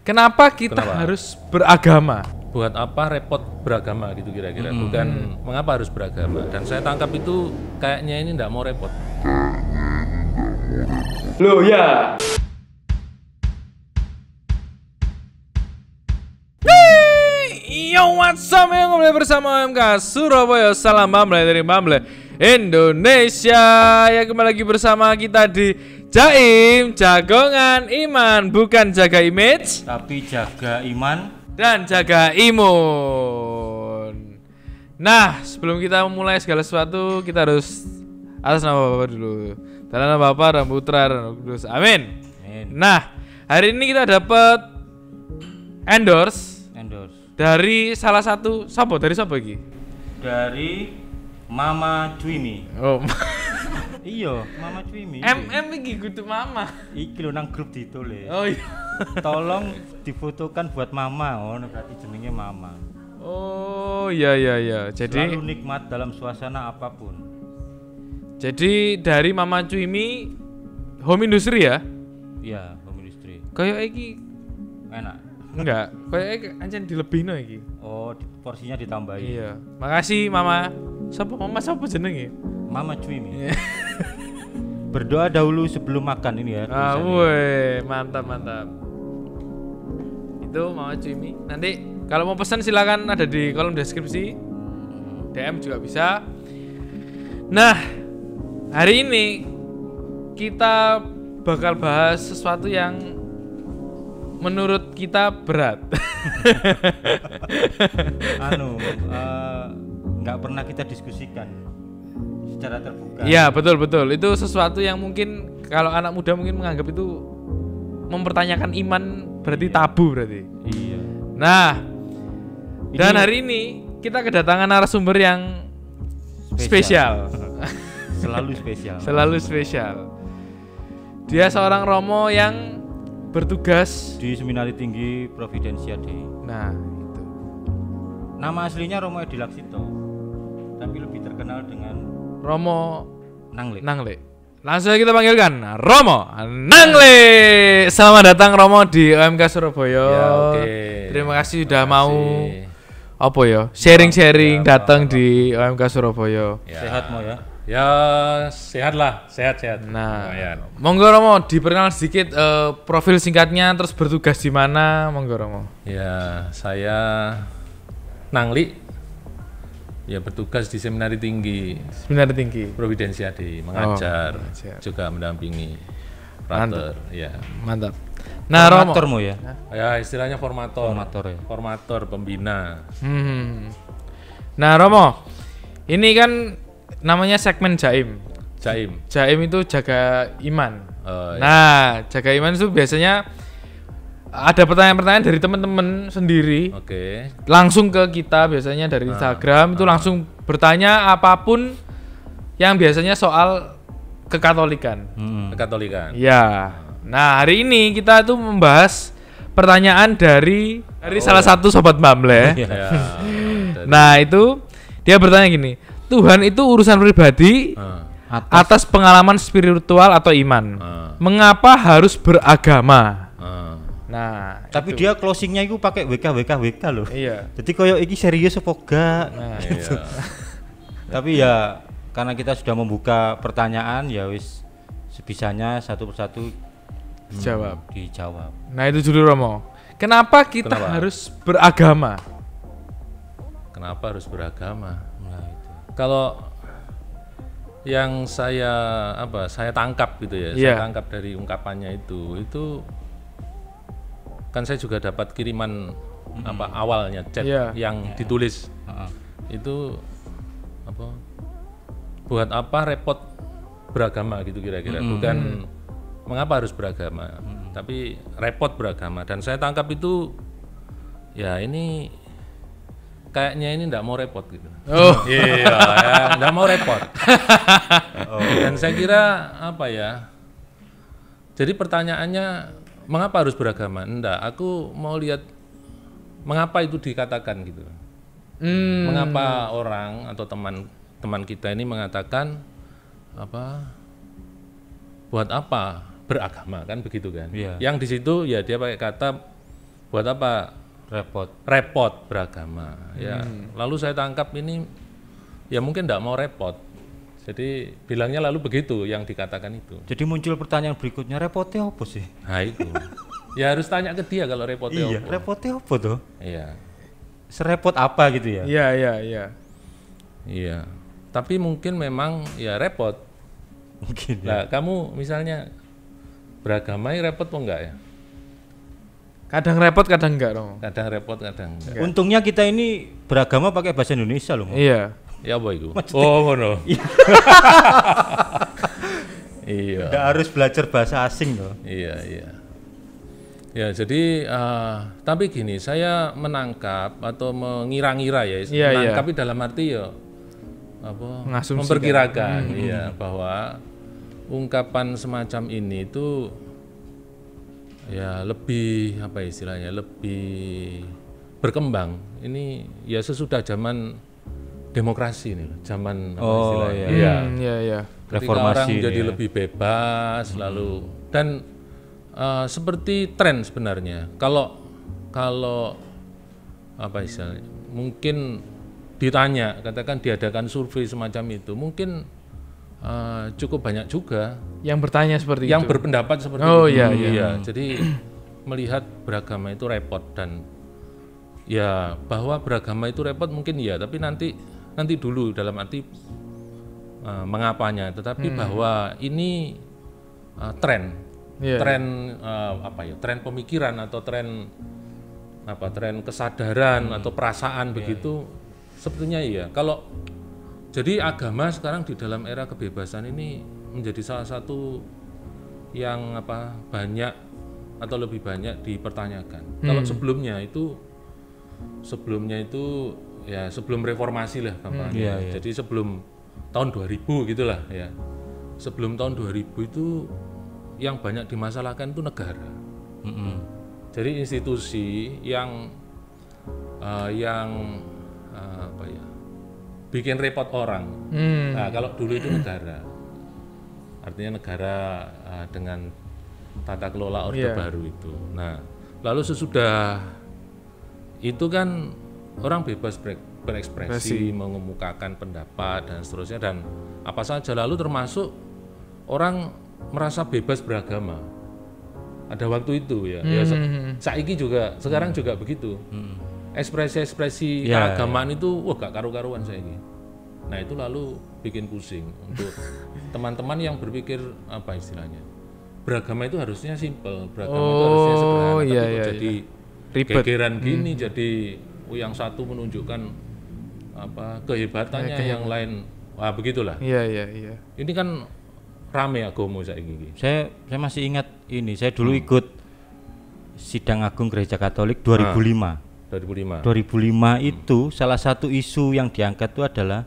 Kenapa kita harus beragama? Buat apa repot beragama gitu kira-kira. Bukan mengapa harus beragama. Dan saya tangkap itu kayaknya ini enggak mau repot. Loh ya. Yo, what's up ya, kembali bersama OMK Surabaya. Salam Bamble dari Bamble Indonesia. Ya, kembali lagi bersama kita di Jaim, Jagongan Iman. Bukan jaga image, tapi jaga iman dan jaga imun. Nah, sebelum kita memulai segala sesuatu, kita harus atas nama Bapak dulu. Dalam nama Bapa dan Putra dan Roh Kudus. Amin. Nah, hari ini kita dapat endorse dari salah satu dari siapa iki? Dari Mama Cuimi. Oh. Iya, Mama Cuimi. Iki kudu mama. Iki lho nang grup ditulis. Oh iya. Tolong difotokan buat Mama. Oh, berarti jenenge Mama. Oh, iya. Jadi selalu nikmat dalam suasana apapun. Jadi dari Mama Cuimi home industry ya? Iya, home industry. Kayak iki Enak. enggak, kayak anjen dilebihno iki. Oh, porsinya ditambahin. Iya. Makasih Mama. Siapa jenenge? Mama Cuimi. Berdoa dahulu sebelum makan ini ya. Woi, mantap. Itu Mama Cuimi. Nanti kalau mau pesan silakan ada di kolom deskripsi. DM juga bisa. Nah, hari ini kita bakal bahas sesuatu yang menurut kita berat. Nggak pernah kita diskusikan secara terbuka. Iya, betul. Itu sesuatu yang mungkin kalau anak muda mungkin menganggap itu mempertanyakan iman berarti tabu berarti. Iya. Nah, dan hari ini kita kedatangan narasumber yang spesial. Selalu spesial. Dia seorang Romo yang bertugas di Seminari Tinggi Providensia Dei. Nah, itu. Nama aslinya Romo Edi Laksito, tapi lebih terkenal dengan Romo Nangle. Langsung kita panggilkan Romo Nangle. Selamat datang Romo di OMK Surabaya. Ya, oke. Terima kasih sudah mau sharing datang di OMK Surabaya. Ya. Sehat Mo ya? Ya, sehat. Nah, lumayan. Monggo Romo diperkenalkan sedikit profil singkatnya, terus bertugas di mana, monggo Romo. Ya, saya Nangli. Ya, bertugas di Seminari Tinggi Providensia Dei, mengajar, juga mendampingi frater. Mantap. Nah, Romo. Formator Mo ya? Ya, istilahnya formator ya. Formator, pembina. Nah, Romo. Ini kan namanya segmen Jaim itu jaga iman. Nah, jaga iman itu biasanya ada pertanyaan-pertanyaan dari teman-teman sendiri. Oke. Langsung ke kita biasanya dari Instagram itu langsung bertanya apapun yang biasanya soal kekatolikan. Kekatolikan. Ya. Nah, hari ini kita tuh membahas pertanyaan dari salah satu sobat Bamble. Nah, itu dia bertanya gini, Tuhan itu urusan pribadi atas pengalaman spiritual atau iman. Mengapa harus beragama? Nah, tapi dia closingnya itu pakai WK loh. Iya. Jadi koyo iki serius apa gak? Nah, gitu. Tapi ya karena kita sudah membuka pertanyaan ya wis sebisanya satu persatu dijawab. Nah, itu dulu Romo. Kenapa kita harus beragama? Kenapa harus beragama? Nah, itu. Kalau yang saya tangkap gitu ya, saya tangkap dari ungkapannya itu kan saya juga dapat kiriman awalnya chat yang ditulis itu buat apa repot beragama gitu kira-kira. Bukan mengapa harus beragama, tapi repot beragama. Dan saya tangkap itu ya ini kayaknya ini enggak mau repot gitu. Iya, enggak mau repot. Dan saya kira jadi pertanyaannya mengapa harus beragama? Enggak, aku mau lihat mengapa itu dikatakan gitu. Mengapa orang atau teman kita ini mengatakan buat apa beragama kan begitu kan? Yang di situ ya dia pakai kata buat apa repot beragama ya. Lalu saya tangkap ini ya mungkin tidak mau repot, jadi bilangnya lalu begitu yang dikatakan itu. Jadi muncul pertanyaan berikutnya, repotnya apa sih? Nah itu ya harus tanya ke dia kalau repotnya Iya, apa. repotnya apa tuh? Iya. Serepot apa gitu ya? Iya, tapi mungkin memang ya repot. Mungkin Nah, kamu misalnya beragama ini repot apa enggak ya? Kadang repot, kadang enggak dong. Kadang repot, kadang enggak. Untungnya kita ini beragama pakai bahasa Indonesia loh. Iya. Ya apa itu? Oh, ngono. Iya. Nggak harus belajar bahasa asing loh. Iya. Ya, jadi tapi gini, saya menangkap atau mengira-ngira ya, menangkap dalam arti ya apa? Memperkirakan ya bahwa ungkapan semacam ini itu ya lebih apa istilahnya, lebih berkembang. Ini ya sesudah zaman demokrasi nih, zaman apa istilahnya? Iya. Ketika orang jadi lebih bebas lalu dan seperti tren sebenarnya. Kalau apa istilahnya? Mungkin ditanya, katakan diadakan survei semacam itu, mungkin cukup banyak juga yang bertanya seperti yang itu. berpendapat seperti itu. Iya. Jadi melihat beragama itu repot dan ya bahwa beragama itu repot mungkin iya, tapi nanti dulu dalam arti mengapanya, tetapi bahwa ini tren tren pemikiran atau tren kesadaran atau perasaan begitu sepertinya iya. Kalau jadi agama sekarang di dalam era kebebasan ini menjadi salah satu yang banyak atau lebih banyak dipertanyakan. Kalau sebelumnya itu ya sebelum reformasi lah gampangnya. Jadi sebelum tahun 2000 gitulah ya. Sebelum tahun 2000 itu yang banyak dimasalahkan itu negara. Jadi institusi yang bikin repot orang. Nah, kalau dulu itu negara, artinya negara dengan tata kelola orde baru itu. Nah, lalu sesudah itu kan orang bebas berekspresi, mengemukakan pendapat dan seterusnya, dan apa saja, lalu termasuk orang merasa bebas beragama. Ada waktu itu ya. Saiki juga, sekarang juga begitu. Ekspresi-ekspresi keagamaan itu gak karu-karuan saiki. Nah, itu lalu bikin pusing untuk teman-teman yang berpikir apa istilahnya. Beragama itu harusnya simpel, beragama itu harusnya sederhana, tapi kok jadi gegeran gini, jadi yang satu menunjukkan kehebatannya, yang lain begitulah. Iya. Ini kan rame agama saiki. Saya masih ingat ini, saya dulu ikut sidang agung Gereja Katolik 2005 itu salah satu isu yang diangkat itu adalah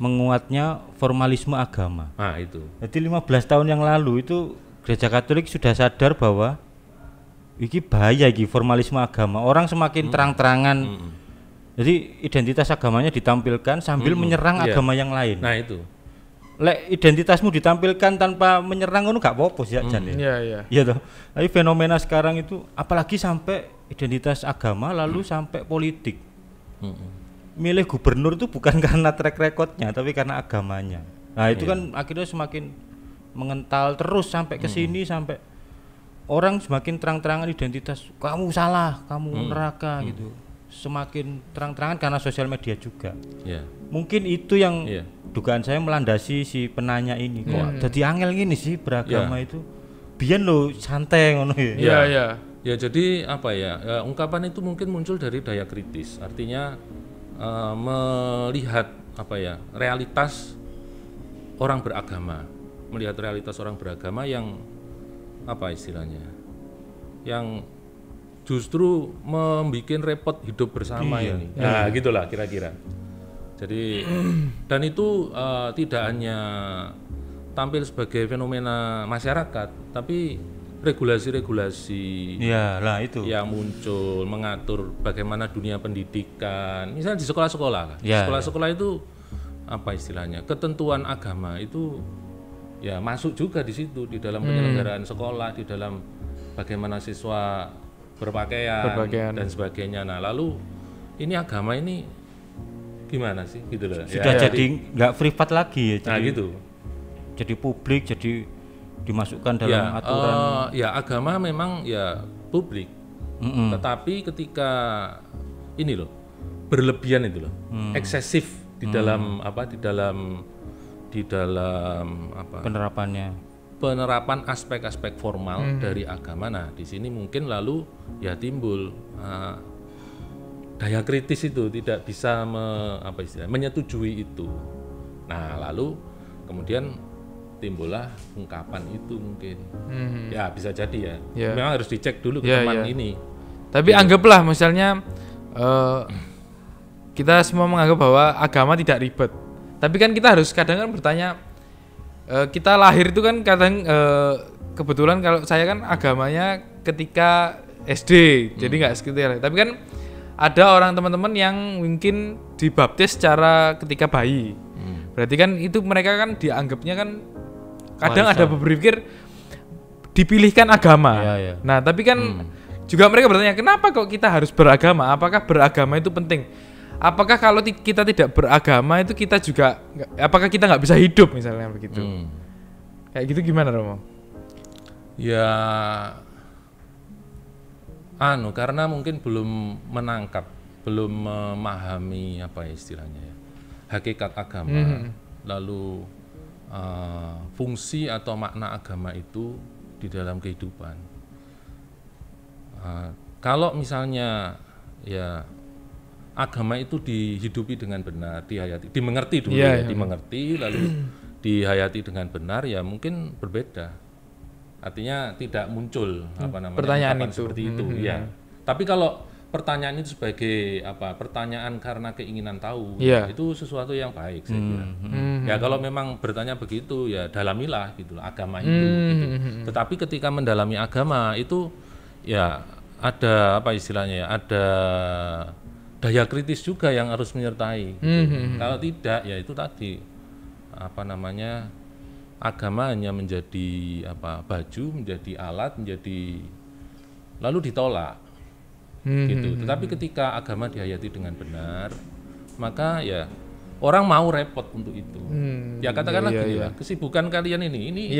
menguatnya formalisme agama. Itu. Jadi 15 tahun yang lalu itu Gereja Katolik sudah sadar bahwa ini bahaya formalisme agama. Orang semakin terang-terangan. Jadi identitas agamanya ditampilkan sambil menyerang agama yang lain. Nah, itu. Lek identitasmu ditampilkan tanpa menyerang itu gak apa-apa sih Jan. Iya toh. Tapi fenomena sekarang itu apalagi sampai identitas agama lalu sampai politik. Milih gubernur itu bukan karena track recordnya tapi karena agamanya. Nah, itu kan akhirnya semakin mengental terus sampai ke sini, sampai orang semakin terang-terangan identitas, kamu salah, kamu neraka gitu. Semakin terang-terangan karena sosial media juga. Mungkin itu yang dugaan saya melandasi si penanya ini. Kok jadi angel gini sih beragama itu? Biyen lo santai ngono ya. Ya, jadi ungkapan itu mungkin muncul dari daya kritis. Artinya melihat realitas orang beragama, melihat realitas orang beragama yang istilahnya, yang justru membuat repot hidup bersama ini. Nah, gitulah kira-kira. Jadi dan itu tidak hanya tampil sebagai fenomena masyarakat, tapi regulasi-regulasi yang muncul mengatur bagaimana dunia pendidikan. Misalnya di sekolah-sekolah lah. Sekolah-sekolah itu istilahnya? Ketentuan agama itu masuk juga di situ, di dalam penyelenggaraan sekolah, di dalam bagaimana siswa berpakaian dan sebagainya. Nah, lalu ini agama ini gimana sih gitu loh. Sudah jadi nggak privat lagi ya. Nah, gitu. Jadi publik, jadi dimasukkan dalam aturan. Ya agama memang ya publik. Tetapi ketika ini loh berlebihan itu loh, eksesif di dalam penerapan aspek-aspek formal dari agama. Nah, di sini mungkin lalu ya timbul daya kritis itu tidak bisa menyetujui itu. Nah, lalu kemudian timbullah ungkapan itu mungkin. Ya bisa jadi ya. Memang harus dicek dulu ke teman ini. Tapi anggaplah misalnya kita semua menganggap bahwa agama tidak ribet. Tapi kan kita harus kadang kan bertanya, kita lahir itu kan kadang kebetulan kalau saya kan agamanya ketika SD, jadi nggak sekitar. Tapi kan ada orang teman-teman yang mungkin dibaptis secara ketika bayi. Berarti kan itu mereka kan dianggapnya kan kadang ada berpikir dipilihkan agama. Nah, tapi kan juga mereka bertanya, kenapa kok kita harus beragama? Apakah beragama itu penting? Apakah kalau kita tidak beragama itu kita juga, apakah kita nggak bisa hidup misalnya begitu? Kayak gitu gimana Romo? Ya, karena mungkin belum menangkap, belum memahami apa istilahnya ya, hakikat agama, lalu fungsi atau makna agama itu di dalam kehidupan. Kalau misalnya ya agama itu dihidupi dengan benar, dimengerti dulu dimengerti lalu dihayati dengan benar, ya mungkin berbeda. Artinya tidak muncul pertanyaan itu seperti itu ya. Tapi kalau pertanyaan itu sebagai pertanyaan karena keinginan tahu, itu sesuatu yang baik saya kira. Ya kalau memang bertanya begitu ya dalamilah gitu agama itu gitu. Tetapi ketika mendalami agama itu ya ada istilahnya ya, ada daya kritis juga yang harus menyertai gitu. Kalau tidak ya itu tadi agama hanya menjadi baju, menjadi alat, menjadi lalu ditolak gitu. Tetapi ketika agama dihayati dengan benar, maka ya orang mau repot untuk itu. Ya katakanlah gini lah, kesibukan kalian ini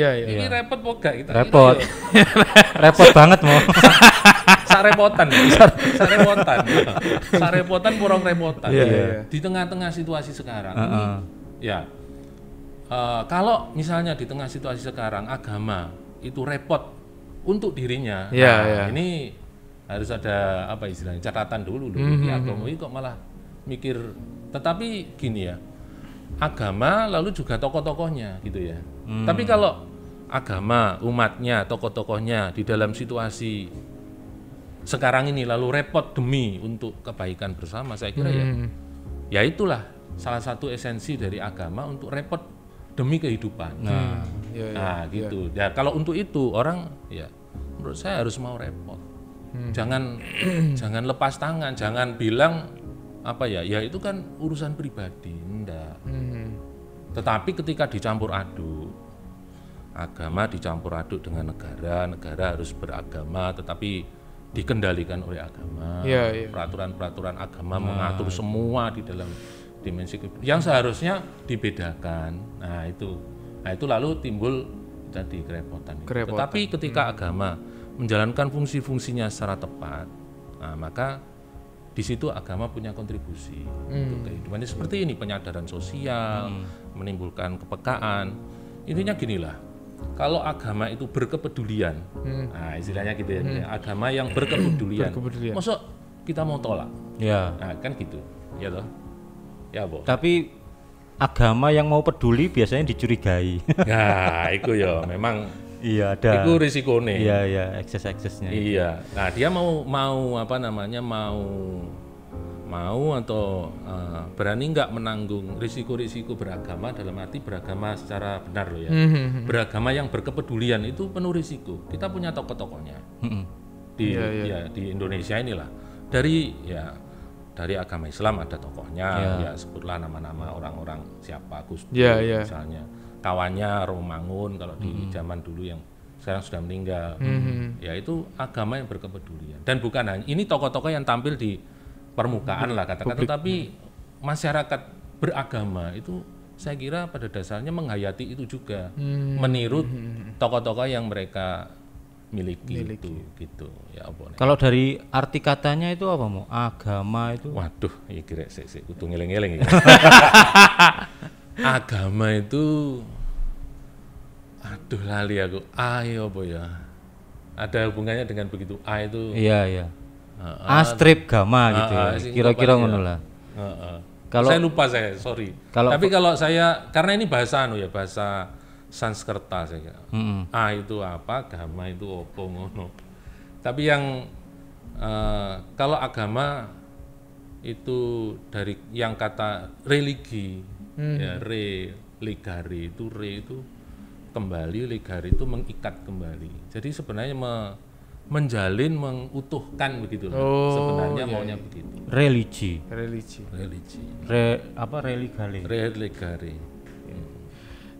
repot poga kita. Repot. Repot banget mau. Sarepotan kurang repotan. Di tengah-tengah situasi sekarang ini ya kalau misalnya di tengah situasi sekarang agama itu repot untuk dirinya, ini harus ada istilahnya catatan dulu loh. Agama ini kok malah mikir. Tetapi gini ya, agama lalu juga tokoh-tokohnya gitu ya. Tapi kalau agama, umatnya, tokoh-tokohnya di dalam situasi sekarang ini lalu repot demi untuk kebaikan bersama, saya kira ya itulah salah satu esensi dari agama, untuk repot demi kehidupan. Gitu. Ya kalau untuk itu orang ya menurut saya harus mau repot. Jangan lepas tangan, jangan bilang ya itu kan urusan pribadi, enggak. Tetapi ketika dicampur aduk, agama dicampur aduk dengan negara harus beragama tetapi dikendalikan oleh agama. Peraturan-peraturan agama mengatur semua di dalam dimensi yang seharusnya dibedakan. Nah itu lalu timbul jadi kerepotan. Tetapi ketika agama menjalankan fungsi-fungsinya secara tepat, maka di situ agama punya kontribusi untuk kehidupan. Seperti ini, penyadaran sosial, menimbulkan kepekaan. Intinya ginilah, kalau agama itu berkepedulian, istilahnya gitu ya, agama yang berkepedulian. Maksud kita mau tolak? Nah, kan gitu, ya toh? Ya, Bo. Tapi agama yang mau peduli biasanya dicurigai. Nah, itu ya memang. Iya, ada. Itu risikonya. Iya, akses-aksesnya. Iya. Nah, dia mau atau berani nggak menanggung risiko-risiko beragama, dalam arti beragama secara benar loh ya. Beragama yang berkepedulian itu penuh risiko. Kita punya tokoh-tokohnya di Indonesia inilah. Dari agama Islam ada tokohnya, ya sebutlah nama-nama orang-orang siapa, Gus Dur misalnya. Kawannya Romangun kalau di zaman dulu yang sekarang sudah meninggal. Ya itu agama yang berkepedulian. Dan bukan hanya ini tokoh-tokoh yang tampil di permukaan lah katakan, tetapi masyarakat beragama itu saya kira pada dasarnya menghayati itu juga, meniru tokoh-tokoh yang mereka miliki. Itu gitu ya apa. Kalau dari arti katanya itu apa mau? Agama itu. Waduh, iki kira sik kudu ngeling-eling ya. Agama itu aduh lali aku. Ayo apa ya? Ada hubungannya dengan begitu. A itu. Iya. Astrip gama gitu ya. Kira-kira ngono lah. Kalau saya lupa sorry. Tapi kalau saya karena ini bahasa bahasa Sanskerta saya kira. A itu apa, agama itu apa ngono. Tapi yang kalau agama itu dari yang kata religi, ya legare itu kembali, legare itu mengikat kembali. Jadi sebenarnya menjalin, mengutuhkan begitu. Sebenarnya maunya begitu. Religi. Religare.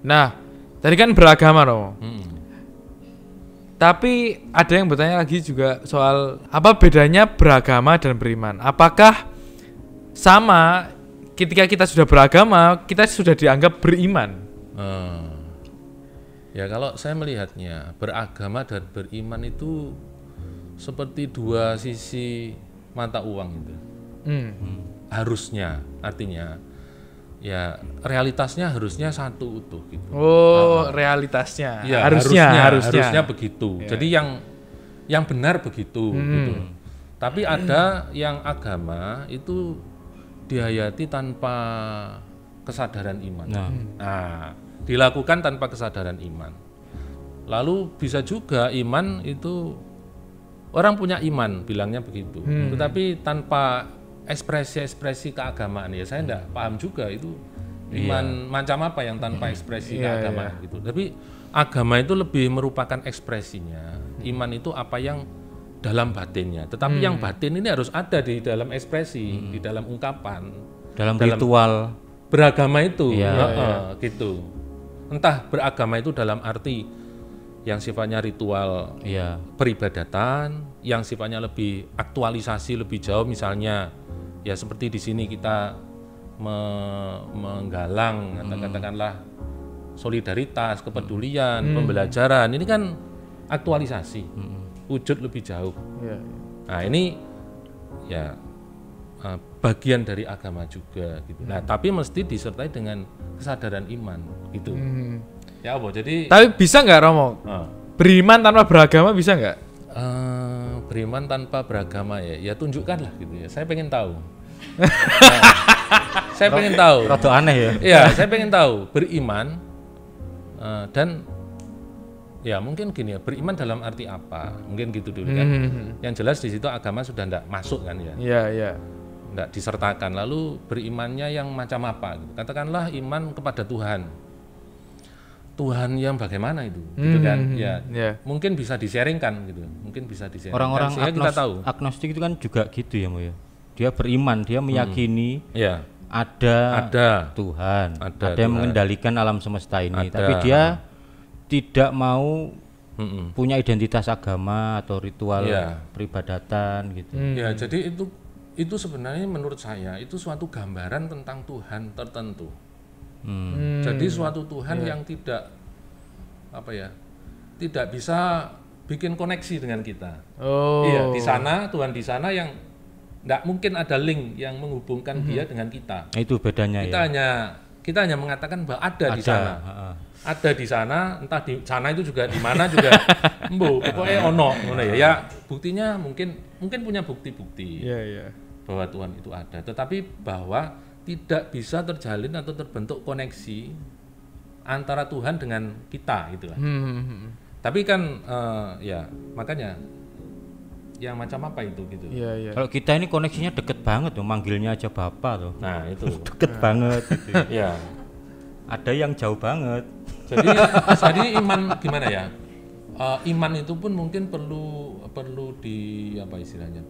Nah, tadi kan beragama loh. Tapi ada yang bertanya lagi juga soal apa bedanya beragama dan beriman. Apakah sama ketika kita sudah beragama, kita sudah dianggap beriman? Ya kalau saya melihatnya beragama dan beriman itu seperti dua sisi mata uang itu. Harusnya, artinya ya realitasnya harusnya satu utuh gitu. Realitasnya. Ya, harusnya begitu. Ya. Jadi yang benar begitu gitu. Tapi ada yang agama itu dihayati tanpa kesadaran iman. Nah, dilakukan tanpa kesadaran iman. Lalu bisa juga iman itu orang punya iman bilangnya begitu, tetapi tanpa ekspresi keagamaan ya saya enggak paham juga itu iman macam apa yang tanpa ekspresi keagamaan gitu. Tapi agama itu lebih merupakan ekspresinya, iman itu apa yang dalam batinnya. Tetapi yang batin ini harus ada di dalam ekspresi, di dalam ungkapan, dalam ritual beragama itu, gitu. Entah beragama itu dalam arti yang sifatnya ritual peribadatan, yang sifatnya lebih aktualisasi lebih jauh, misalnya ya seperti di sini kita menggalang katakanlah solidaritas, kepedulian, pembelajaran, ini kan aktualisasi, wujud lebih jauh. Nah ini ya bagian dari agama juga gitu. Nah tapi mesti disertai dengan kesadaran iman gitu. Ya apa? Jadi. Tapi bisa nggak Romo? Beriman tanpa beragama bisa nggak? Beriman tanpa beragama ya tunjukkanlah gitu ya. Saya pengen tahu. Saya pengen tahu. Rada aneh ya. Iya, saya pengen tahu beriman dan ya mungkin gini ya, beriman dalam arti apa? Mungkin gitu dulu kan. Yang jelas di situ agama sudah enggak masuk kan ya. Iya. Enggak disertakan. Lalu berimannya yang macam apa gitu. Katakanlah iman kepada Tuhan. Tuhan yang bagaimana itu, gitu kan? Ya, mungkin bisa di-sharingkan gitu, mungkin bisa di-sharingkan. Orang-orang kita tahu. Agnostik itu kan juga gitu ya, Mo ya. Dia beriman, dia meyakini ada Tuhan, ada yang mengendalikan alam semesta ini. Tapi dia tidak mau punya identitas agama atau ritual peribadatan gitu. Ya, jadi itu sebenarnya menurut saya itu suatu gambaran tentang Tuhan tertentu. Jadi suatu Tuhan yang tidak tidak bisa bikin koneksi dengan kita. Iya, di sana Tuhan di sana yang tidak mungkin ada link yang menghubungkan dia dengan kita. Itu bedanya. Kita hanya mengatakan bahwa ada di sana. Ada di sana, entah di sana itu juga di mana juga. Pokoknya ono ya. Ya buktinya mungkin punya bukti-bukti bahwa Tuhan itu ada. Tetapi bahwa tidak bisa terjalin atau terbentuk koneksi antara Tuhan dengan kita itulah. Tapi kan makanya yang macam apa itu gitu. Kalau kita ini koneksinya deket banget tuh, manggilnya aja Bapak tuh. Nah itu deket banget gitu. Ada yang jauh banget. Jadi iman gimana ya? Iman itu pun mungkin perlu di apa istilahnya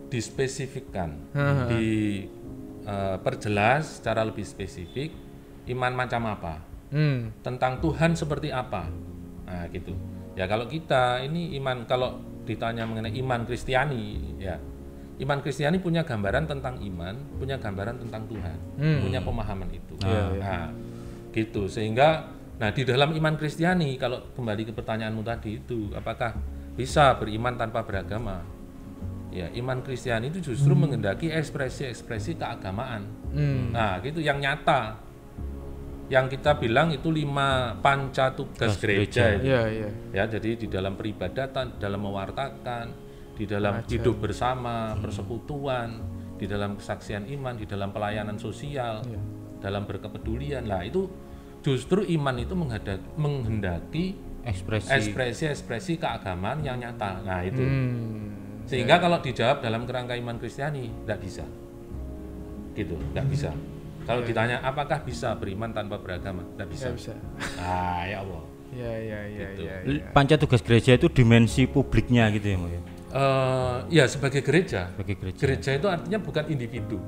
dispesifikkan, perjelas secara lebih spesifik iman macam apa, tentang Tuhan seperti apa, Nah, gitu. Ya kalau kita ini iman, kalau ditanya mengenai iman Kristiani, ya iman Kristiani punya gambaran tentang iman, punya gambaran tentang Tuhan, punya pemahaman itu. Nah, gitu. Sehingga, nah di dalam iman Kristiani, kalau kembali ke pertanyaanmu tadi itu, apakah bisa beriman tanpa beragama? Ya, iman Kristiani itu justru menghendaki ekspresi-ekspresi keagamaan. Nah, gitu yang nyata. Yang kita bilang itu 5 panca tugas gereja. Ya, jadi di dalam peribadatan, dalam mewartakan, di dalam hidup bersama, persekutuan, di dalam kesaksian iman, di dalam pelayanan sosial, dalam berkepedulian. Lah itu justru iman itu menghendaki ekspresi keagamaan yang nyata. Nah itu. Sehingga kalau dijawab dalam kerangka iman Kristiani, tidak bisa. Gitu, tidak bisa. Kalau ditanya apakah bisa beriman tanpa beragama, tidak bisa. Ah, ya Allah. Gitu. Panca tugas gereja itu dimensi publiknya gitu ya, Mbak? Ya sebagai gereja. Gereja itu artinya bukan individu,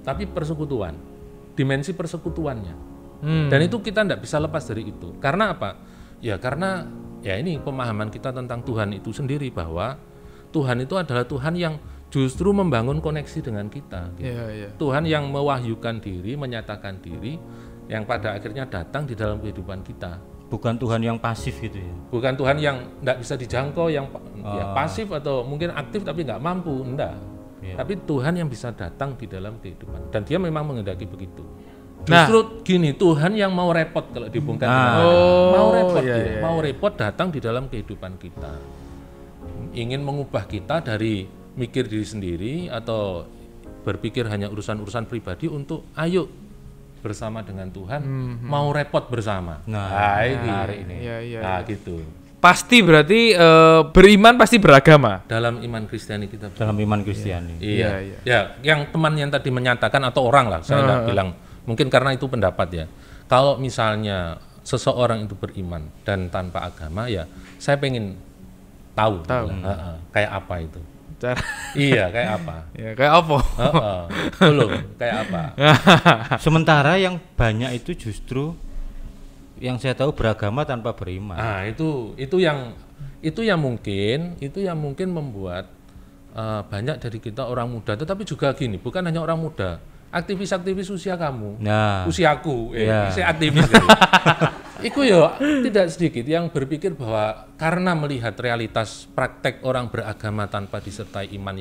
tapi persekutuan, dimensi persekutuannya. Dan itu kita tidak bisa lepas dari itu. Karena apa? Ya karena ya ini pemahaman kita tentang Tuhan itu sendiri, bahwa Tuhan itu adalah Tuhan yang justru membangun koneksi dengan kita. Gitu. Tuhan yang mewahyukan diri, menyatakan diri, yang pada akhirnya datang di dalam kehidupan kita. Bukan Tuhan yang pasif gitu ya? Bukan Tuhan yang tidak bisa dijangkau, yang ya pasif atau mungkin aktif tapi nggak mampu, enggak. Tapi Tuhan yang bisa datang di dalam kehidupan. Dan dia memang menghendaki begitu. Justru gini, Tuhan yang mau repot kalau dihubungkan dengan mau repot mau repot datang di dalam kehidupan kita. Ingin mengubah kita dari mikir diri sendiri atau berpikir hanya urusan-urusan pribadi untuk ayo bersama dengan Tuhan, mau repot bersama. Ini. Nah, gitu. Pasti berarti beriman pasti beragama. Dalam iman Kristiani kita. Dalam iman Kristiani. Iya. Ya, yang teman yang tadi menyatakan atau orang lah, saya tidak bilang, mungkin karena itu pendapat ya. Kalau misalnya seseorang itu beriman dan tanpa agama, ya saya pengen tahu. Kayak apa itu. Iya, kayak apa? Ya, kayak apa? Belum, kayak apa? Sementara yang banyak itu justru yang saya tahu beragama tanpa beriman. Nah, itu yang mungkin membuat banyak dari kita orang muda, tetapi juga gini, bukan hanya orang muda, aktivis-aktivis usia kamu, usiaku, saya aktivis. Iku ya tidak sedikit yang berpikir bahwa karena melihat realitas praktek orang beragama tanpa disertai iman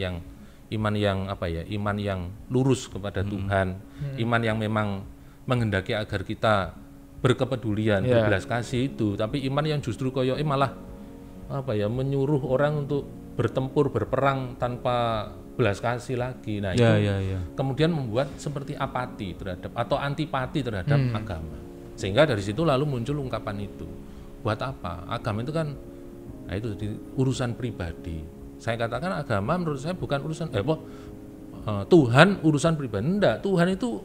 yang lurus kepada Tuhan, iman yang memang menghendaki agar kita berkepedulian, berbelas kasih itu, tapi iman yang justru koyo malah menyuruh orang untuk bertempur, berperang tanpa belas kasih lagi. Nah, kemudian membuat seperti apati terhadap atau antipati terhadap agama. Sehingga dari situ lalu muncul ungkapan itu. Buat apa? Agama itu kan itu urusan pribadi. Saya katakan agama menurut saya bukan urusan Tuhan urusan pribadi. Enggak, Tuhan itu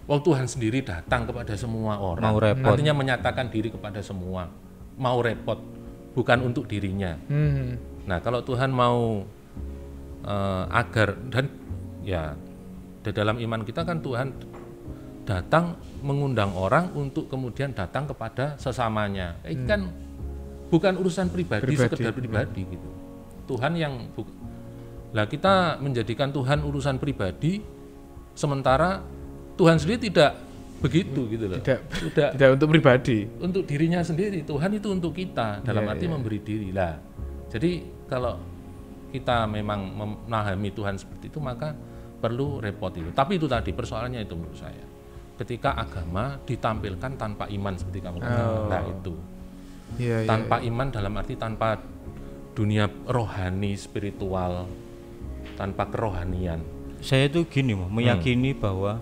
Tuhan sendiri datang kepada semua orang. Mau repot. Artinya menyatakan diri kepada semua. Mau repot, bukan untuk dirinya. Nah, kalau Tuhan mau agar dan ya di dalam iman kita kan Tuhan datang mengundang orang untuk kemudian datang kepada sesamanya. Ini kan bukan urusan pribadi. Sekedar pribadi gitu. Tuhan yang kita menjadikan Tuhan urusan pribadi, sementara Tuhan sendiri tidak begitu gitu loh. Tidak untuk pribadi. Untuk dirinya sendiri. Tuhan itu untuk kita dalam arti memberi diri lah. Jadi kalau kita memang memahami Tuhan seperti itu, maka perlu repot itu. Tapi itu tadi persoalannya itu menurut saya. Ketika agama ditampilkan tanpa iman seperti kamu katakan, nah itu tanpa iman dalam arti tanpa dunia rohani, spiritual, tanpa kerohanian. Saya itu gini, meyakini bahwa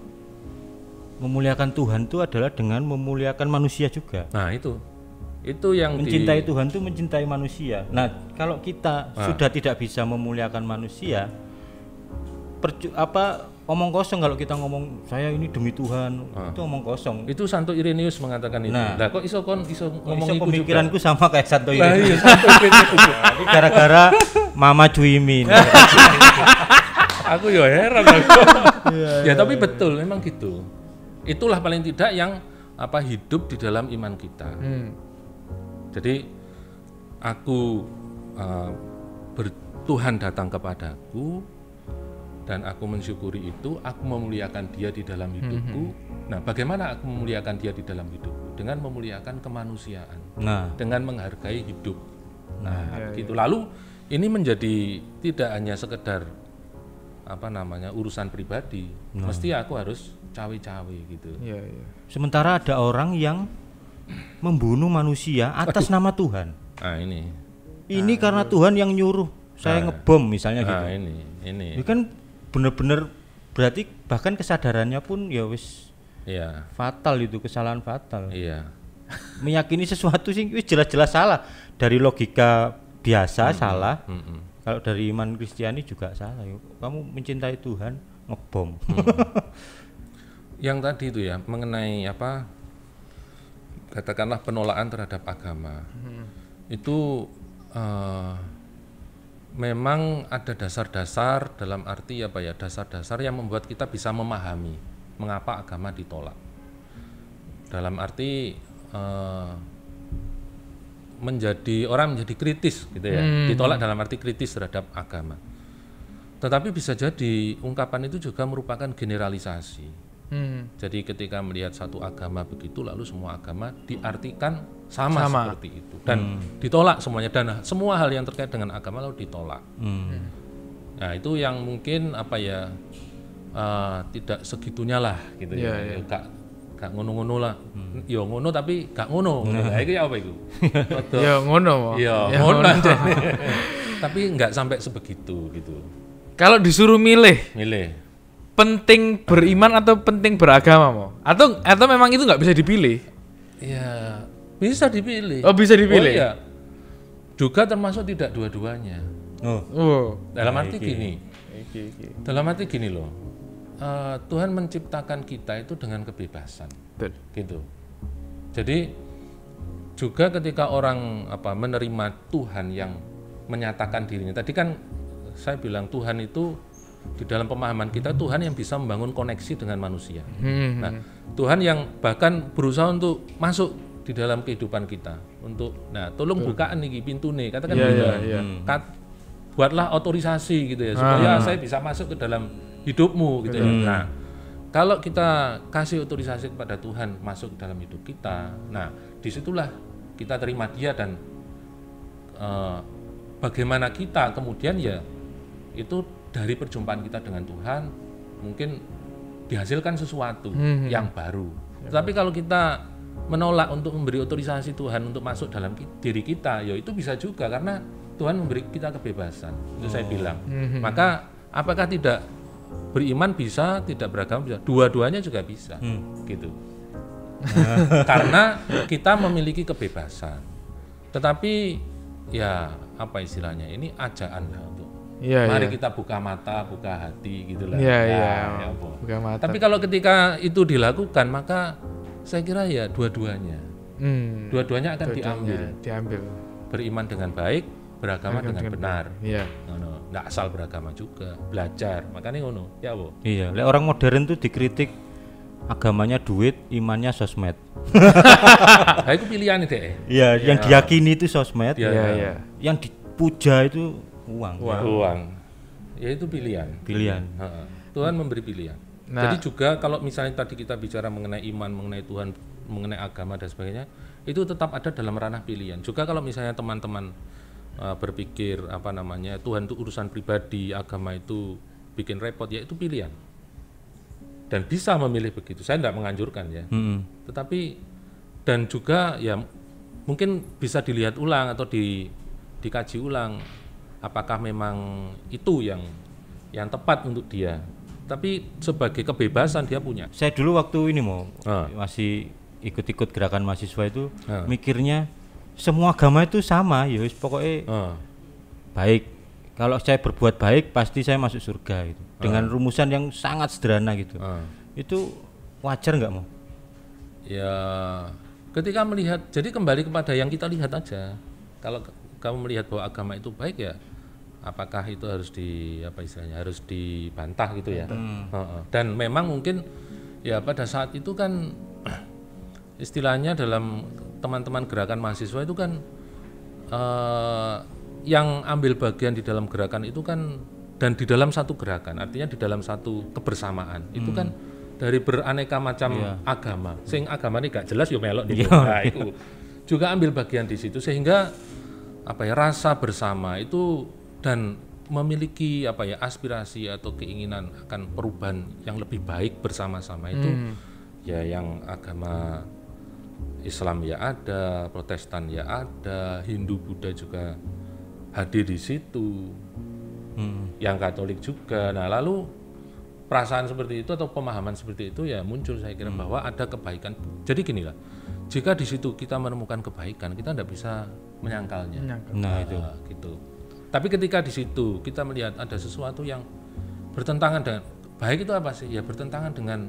memuliakan Tuhan itu adalah dengan memuliakan manusia juga. Nah itu yang mencintai Tuhan itu mencintai manusia. Nah kalau kita sudah tidak bisa memuliakan manusia, omong kosong kalau kita ngomong saya ini demi Tuhan, itu omong kosong. Itu Santo Irenaeus mengatakan itu. Nah, kok iso ngomong itu pemikiranku juga sama kayak Santo Irenaeus. Iya, Santo Irenaeus. Ini gara-gara Mama Cuimin. Aku ya heran aku. Ya tapi betul memang gitu. Itulah paling tidak yang hidup di dalam iman kita. Jadi aku Tuhan datang kepadaku dan aku mensyukuri itu, aku memuliakan Dia di dalam hidupku. Nah, bagaimana aku memuliakan Dia di dalam hidupku? Dengan memuliakan kemanusiaan, dengan menghargai hidup. Nah, begitu. Lalu ini menjadi tidak hanya sekedar urusan pribadi, mesti aku harus cawe-cawe gitu. Sementara ada orang yang membunuh manusia atas nama Tuhan. Nah, ini karena Tuhan yang nyuruh saya ngebom misalnya gitu. Ini kan benar-benar berarti bahkan kesadarannya pun ya wis fatal, itu kesalahan fatal. Meyakini sesuatu sih wis jelas-jelas salah, dari logika biasa salah. Kalau dari iman Kristiani juga salah. Kamu mencintai Tuhan ngebom. Yang tadi itu ya mengenai katakanlah penolakan terhadap agama. Itu memang ada dasar-dasar, dalam arti dasar-dasar yang membuat kita bisa memahami mengapa agama ditolak. Dalam arti orang menjadi kritis gitu ya. Ditolak dalam arti kritis terhadap agama. Tetapi bisa jadi ungkapan itu juga merupakan generalisasi. Jadi ketika melihat satu agama begitu, lalu semua agama diartikan sama seperti itu dan ditolak semuanya, dan semua hal yang terkait dengan agama lalu ditolak. Nah, itu yang mungkin tidak segitunya lah gitu ya. Gak ngono-ngono lah. Ya ngono tapi gak ngono. Nah, itu apa itu? Ya ngono. Ya ngono. Tapi nggak sampai sebegitu gitu. Kalau disuruh milih penting beriman atau penting beragama mau? Atau memang itu nggak bisa dipilih? Ya bisa dipilih. Oh, bisa dipilih. Oh, iya. Juga termasuk tidak dua-duanya. Dalam arti gini. Dalam arti gini loh. Tuhan menciptakan kita itu dengan kebebasan. Gitu. Jadi juga ketika orang menerima Tuhan yang menyatakan dirinya. Tadi kan saya bilang Tuhan itu di dalam pemahaman kita Tuhan yang bisa membangun koneksi dengan manusia. Nah, Tuhan yang bahkan berusaha untuk masuk di dalam kehidupan kita untuk tolong bukaan nih pintu nih, katakan buatlah otorisasi gitu ya supaya saya bisa masuk ke dalam hidupmu gitu ya. Nah, kalau kita kasih otorisasi kepada Tuhan masuk ke dalam hidup kita, nah disitulah kita terima Dia dan bagaimana kita kemudian itu dari perjumpaan kita dengan Tuhan mungkin dihasilkan sesuatu yang baru. Tapi kalau kita menolak untuk memberi otorisasi Tuhan untuk masuk dalam diri kita, ya itu bisa juga karena Tuhan memberi kita kebebasan. Itu saya bilang. Maka apakah tidak beriman bisa, tidak beragama bisa? Dua-duanya juga bisa. Gitu. Karena kita memiliki kebebasan. Tetapi ya apa istilahnya? Ini ajaan lah untuk mari kita buka mata, buka hati gitulah. Buka mata. Tapi kalau ketika itu dilakukan, maka saya kira ya dua-duanya. Dua-duanya akan diambil. Beriman dengan baik, beragama dengan benar. Nggak asal beragama juga, belajar. Makanya ngono, ya Bu. Iya, orang modern tuh dikritik agamanya duit, imannya sosmed. Nah, itu pilihan itu ya. Iya, yang diyakini itu sosmed. Yang dipuja itu uang. Ya itu pilihan. Tuhan memberi pilihan. Nah, jadi juga kalau misalnya tadi kita bicara mengenai iman, mengenai Tuhan, mengenai agama dan sebagainya, itu tetap ada dalam ranah pilihan. Juga kalau misalnya teman-teman berpikir Tuhan itu urusan pribadi, agama itu bikin repot, ya itu pilihan. Dan bisa memilih begitu. Saya tidak menganjurkan ya. Tetapi dan juga ya mungkin bisa dilihat ulang atau dikaji ulang. Apakah memang itu yang tepat untuk dia? Tapi sebagai kebebasan dia punya. Saya dulu waktu ini masih ikut-ikut gerakan mahasiswa itu mikirnya semua agama itu sama, ya pokoknya baik. Kalau saya berbuat baik pasti saya masuk surga gitu. Dengan rumusan yang sangat sederhana gitu. Itu wajar nggak mau? Ya, ketika melihat, jadi kembali kepada yang kita lihat aja. Kalau kamu melihat bahwa agama itu baik ya, apakah itu harus harus dibantah gitu ya. Dan memang mungkin ya pada saat itu kan istilahnya dalam teman-teman gerakan mahasiswa itu kan yang ambil bagian di dalam gerakan itu kan, dan di dalam satu gerakan, artinya di dalam satu kebersamaan itu kan dari beraneka macam agama. Sing agama ini gak jelas yo melok di nah, itu juga ambil bagian di situ, sehingga rasa bersama itu dan memiliki aspirasi atau keinginan akan perubahan yang lebih baik bersama-sama itu ya, yang agama Islam ya ada, Protestan ya ada, Hindu Buddha juga hadir di situ, yang Katolik juga. Nah lalu perasaan seperti itu atau pemahaman seperti itu ya muncul, saya kira bahwa ada kebaikan. Jadi gini lah, jika di situ kita menemukan kebaikan, kita tidak bisa menyangkalnya. Nah itu gitu. Tapi ketika di situ kita melihat ada sesuatu yang bertentangan dengan baik, itu apa sih? Ya bertentangan dengan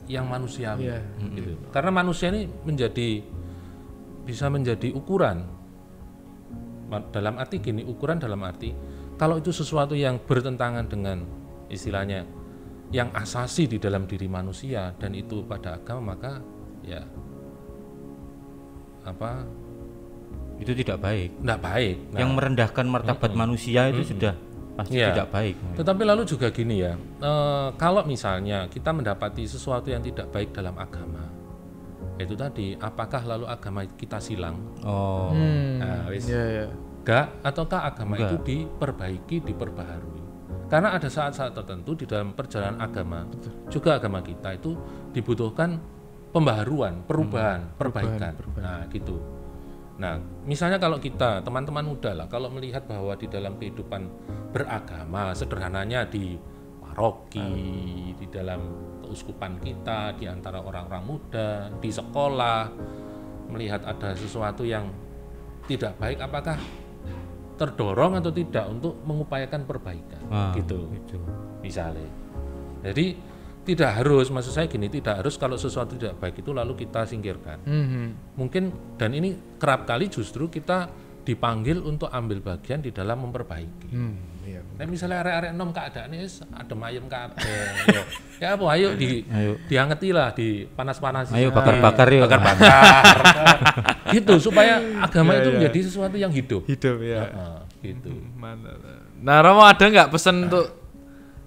yang manusiawi, gitu. Karena manusia ini bisa menjadi ukuran. Dalam arti gini, ukuran dalam arti kalau itu sesuatu yang bertentangan dengan istilahnya yang asasi di dalam diri manusia dan itu pada agama, maka ya itu tidak baik. Tidak baik. Nah, yang merendahkan martabat manusia itu sudah pasti tidak baik. Tetapi lalu juga gini ya, kalau misalnya kita mendapati sesuatu yang tidak baik dalam agama, itu tadi, apakah lalu agama kita silang? Enggak, ataukah agama itu diperbaiki, diperbaharui? Karena ada saat-saat tertentu di dalam perjalanan agama, juga agama kita itu dibutuhkan pembaharuan, perubahan, perbaikan. Nah gitu. Nah, misalnya kalau kita, teman-teman muda lah, kalau melihat bahwa di dalam kehidupan beragama, sederhananya di paroki, di dalam keuskupan kita, di antara orang-orang muda, di sekolah, melihat ada sesuatu yang tidak baik, apakah terdorong atau tidak untuk mengupayakan perbaikan, gitu. Misalnya. Jadi tidak harus, maksud saya gini, tidak harus kalau sesuatu tidak baik itu lalu kita singkirkan. Mungkin, dan ini kerap kali justru kita dipanggil untuk ambil bagian di dalam memperbaiki. Nah, misalnya arek-arek nom keadaan ini adem ayem kabeh. Ya apa, ayo diangeti lah, dipanas-panasi. Ayo bakar-bakar yuk. Bakar-bakar. Gitu supaya agama itu menjadi sesuatu yang hidup. Ya. Gitu. Nah, Romo ada nggak pesan untuk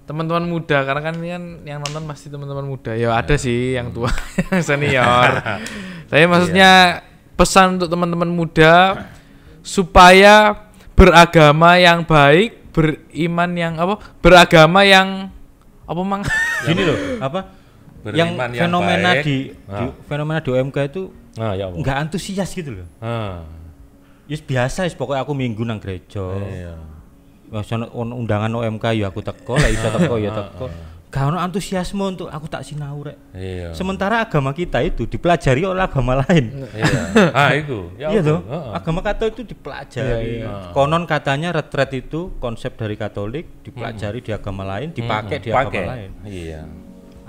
teman-teman muda, karena kan ini kan yang nonton pasti teman-teman muda. Ya ada sih yang tua, yang senior. Saya maksudnya pesan untuk teman-teman muda supaya beragama yang baik, beriman yang beragama yang gini loh, yang fenomena baik, di fenomena di OMK itu nggak antusias gitu loh. Yes, biasa pokoknya aku minggu nang gereja. Undangan OMK ya aku teko, lah iso teko ya teko. Gak ono antusiasme untuk aku tak sinau rek. Sementara agama kita itu dipelajari oleh agama lain. Itu. Iya toh. Agama Katolik itu dipelajari. Konon katanya retret itu konsep dari Katolik dipelajari di agama lain, dipakai di agama lain.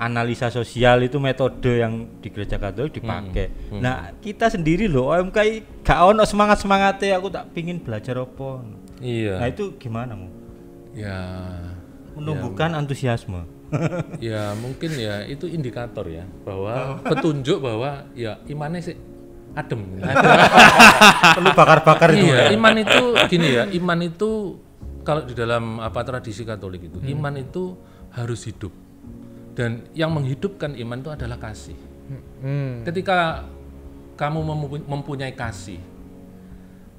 Analisa sosial itu metode yang di gereja Katolik dipakai. Nah, kita sendiri loh OMK gak ono semangat-semangatnya aku tak pingin belajar apa. Nah, itu gimana mu? Menumbuhkan antusiasme. Ya mungkin ya itu indikator ya, bahwa petunjuk bahwa ya imannya sih adem. Perlu bakar-bakar itu. Iman itu gini ya, iman itu kalau di dalam tradisi Katolik itu, iman itu harus hidup. Dan yang menghidupkan iman itu adalah kasih. Ketika kamu mempunyai kasih,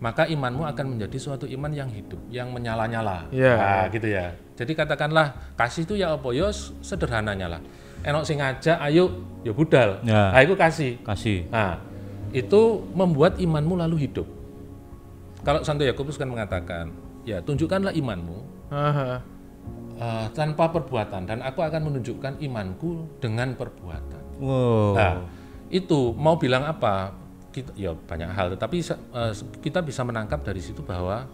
maka imanmu akan menjadi suatu iman yang hidup, yang menyala-nyala. Nah, gitu ya. Jadi katakanlah kasih itu ya apa ya sederhananya lah. Enok sing ngajak ayo ya budal. Nah, itu kasih. Nah, itu membuat imanmu lalu hidup. Kalau Santo Yakobus kan mengatakan, ya tunjukkanlah imanmu tanpa perbuatan, dan aku akan menunjukkan imanku dengan perbuatan. Nah, itu mau bilang apa? Ya banyak hal, tetapi kita bisa menangkap dari situ bahwa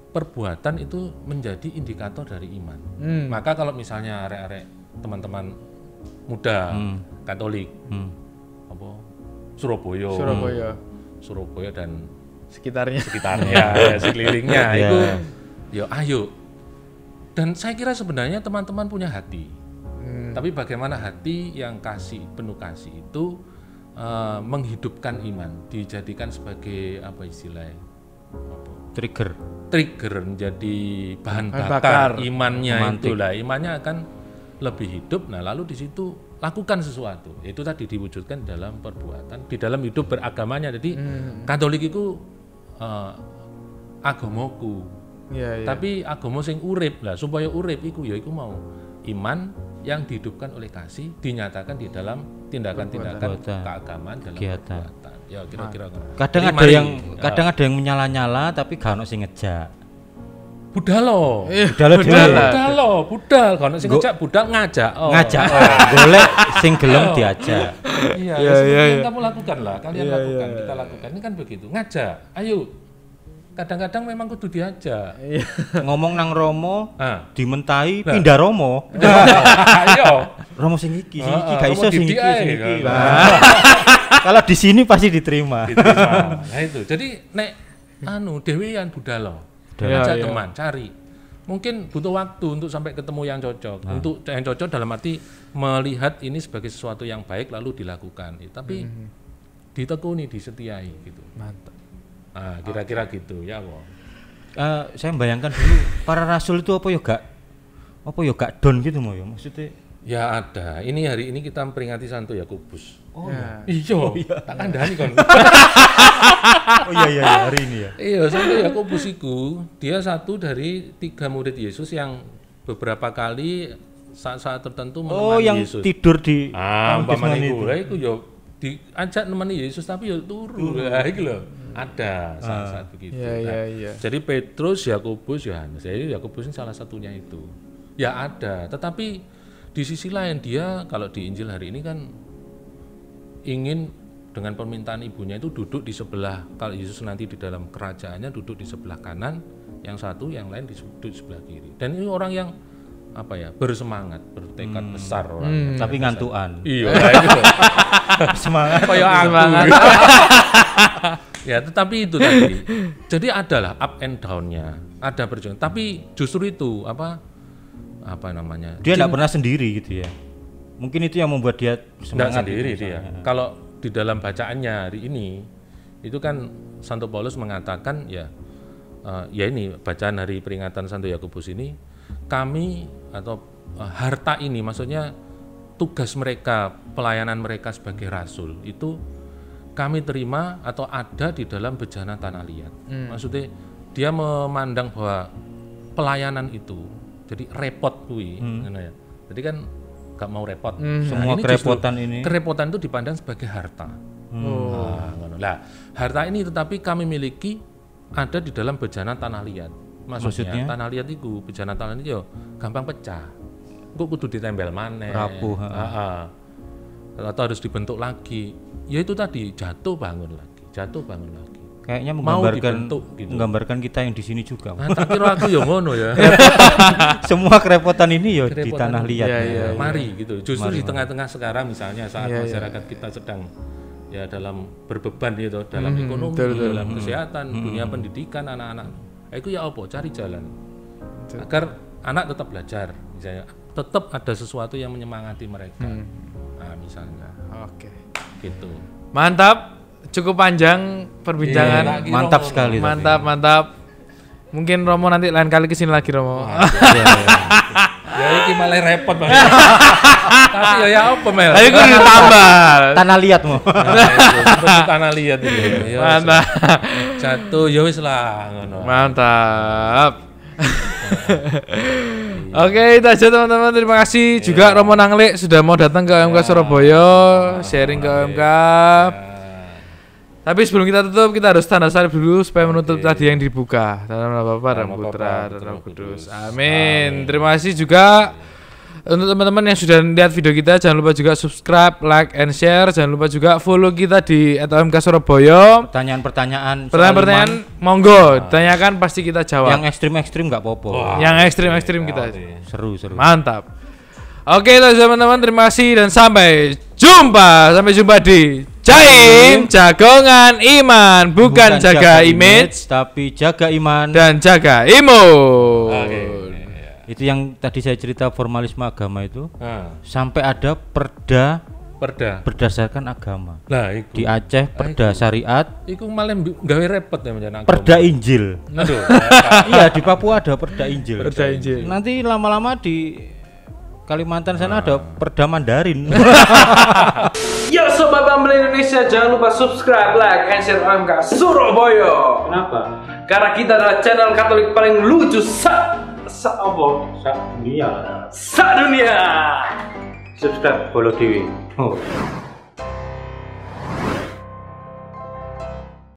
perbuatan itu menjadi indikator dari iman. Maka kalau misalnya arek-arek teman-teman muda Katolik, Surabaya dan sekitarnya ya, sekelilingnya itu, ya ayo. Dan saya kira sebenarnya teman-teman punya hati, tapi bagaimana hati yang penuh kasih itu menghidupkan iman, dijadikan sebagai apa istilahnya? Trigger menjadi bahan bakar imannya itulah. Imannya akan lebih hidup. Nah, lalu di situ lakukan sesuatu. Itu tadi diwujudkan dalam perbuatan, di dalam hidup beragamanya. Jadi Katolik itu agamaku. Tapi agama sing urip lah, supaya urip iku ya iku mau iman yang dihidupkan oleh kasih dinyatakan di dalam tindakan-tindakan keagamaan dalam perbuatan. Ya kira-kira. Kadang ada yang menyala-nyala tapi gak ono sing ngejak. Budal gak ono sing ngejak, budal ngajak. Ngajak. Golek sing gelem diajak. Iya. Kamu lakukan lah, kalian lakukan, kita lakukan. Ini kan begitu. Ngajak. Ayo. Kadang-kadang memang kudu diajak. Ngomong nang Romo, dimentahi pindah Romo. Ayo. Romo sing iki gak iso sing iki. Kalau di sini pasti diterima. Nah itu. Jadi nek dhewean budal. Ajak teman, cari. Mungkin butuh waktu untuk sampai ketemu yang cocok. Untuk yang cocok dalam arti melihat ini sebagai sesuatu yang baik lalu dilakukan. Tapi ditekuni, disetiai gitu. Mantap. Nah, kira-kira gitu ya, Wong. Saya membayangkan dulu para rasul itu apa ya gak don gitu mau ya maksudnya. Ya ada. Ini hari ini kita memperingati Santo Yakobus. Oh ya. Iya. Tak kandhani kon. Oh iya hari ini ya. Iya, Santo Yakobus itu dia satu dari 3 murid Yesus yang beberapa kali saat-saat tertentu menemani Yesus. Oh, yang tidur di umpamane iku ya diajak nemani Yesus tapi ya turu. Lah iki lho. Ada saat-saat begitu. Iya. Jadi Petrus, Yakobus, Yohanes. Jadi Yakobus ini salah satunya itu. Ya ada, tetapi di sisi lain dia kalau di Injil hari ini kan ingin dengan permintaan ibunya itu duduk di sebelah, kalau Yesus nanti di dalam kerajaannya duduk di sebelah kanan, yang satu yang lain duduk di sebelah kiri. Dan ini orang yang bersemangat, bertekad besar orang. Tapi ngantuan. Iya, itu. Semangat kayak aku. Ya, tetapi itu tadi. Jadi adalah up and down-nya, ada perjuangan. Tapi justru itu apa namanya? Dia tidak pernah sendiri gitu ya. Mungkin itu yang membuat dia semangat sendiri dia. Kalau di dalam bacaannya hari ini itu kan Santo Paulus mengatakan ya ini bacaan hari peringatan Santo Yakobus ini, kami atau harta ini maksudnya tugas mereka, pelayanan mereka sebagai rasul itu kami terima atau ada di dalam bejana tanah liat. Maksudnya dia memandang bahwa pelayanan itu jadi repot kuwi, ya. Jadi kan gak mau repot. Semua kerepotan itu dipandang sebagai harta. Nah, harta ini tetapi kami miliki ada di dalam bejana tanah liat. Maksudnya tanah liat itu bejana tanah liat yo gampang pecah. Kok kudu ditempel maneh. Rapuh. Atau harus dibentuk lagi. Ya itu tadi jatuh bangun lagi. Kayaknya gitu. menggambarkan kita yang di sini juga. Nah, tak kira aku ya ngono ya. Semua kerepotan ini ya di tanah liat. Ya. Mari gitu. Justru di tengah-tengah sekarang misalnya saat masyarakat kita sedang ya dalam berbeban gitu, dalam ekonomi, dalam kesehatan, dunia pendidikan anak-anak. Itu ya apa? Cari jalan. Agar anak tetap belajar, misalnya tetap ada sesuatu yang menyemangati mereka. Nah, misalnya. Oke. Gitu. Mantap, cukup panjang perbincangan. Mantap sekali. Mantap. Mungkin Romo nanti lain kali kesini lagi Romo. Ya iki malah repot banget. Tapi ya apa Mel? Ayo gue ditambah. Tanah liat mau. Tanah liat itu. Mantap. Jatuh ya wis lah ngono. Mantap. Oke, itu aja teman-teman. Terima kasih juga Romo Nanglik sudah mau datang ke OMK Surabaya, sharing ke OMK. Tapi sebelum kita tutup, kita harus tanda salib dulu supaya menutup tadi yang dibuka. Dalam nama Bapa dan Putra dan Roh Kudus. Amin. Terima kasih juga untuk teman-teman yang sudah lihat video kita. Jangan lupa juga subscribe, like, and share. Jangan lupa juga follow kita di @OMK Surabaya. Pertanyaan monggo tanyakan, pasti kita jawab. Yang ekstrim nggak apa-apa. Yang ekstrim kita seru. Mantap. Oke teman-teman, terima kasih dan sampai jumpa di Jaim Jagongan Iman, bukan jaga image tapi jaga iman dan jaga imun. Itu yang tadi saya cerita formalisme agama itu. Sampai ada perda berdasarkan agama. Lah, iku. Di Aceh perda syariat. Iku malah gawe repot ya menjana agama. Perda Injil. Aduh. Iya, di Papua ada perda Injil. Perda Injil. Nanti lama-lama di Kalimantan sana ada perda Mandarin. Yo Sobat Bumble Indonesia, jangan lupa subscribe, like, and share OMK Surabaya. Kenapa? Karena kita adalah channel Katolik paling lucu dunia. Subscribe follow dewi.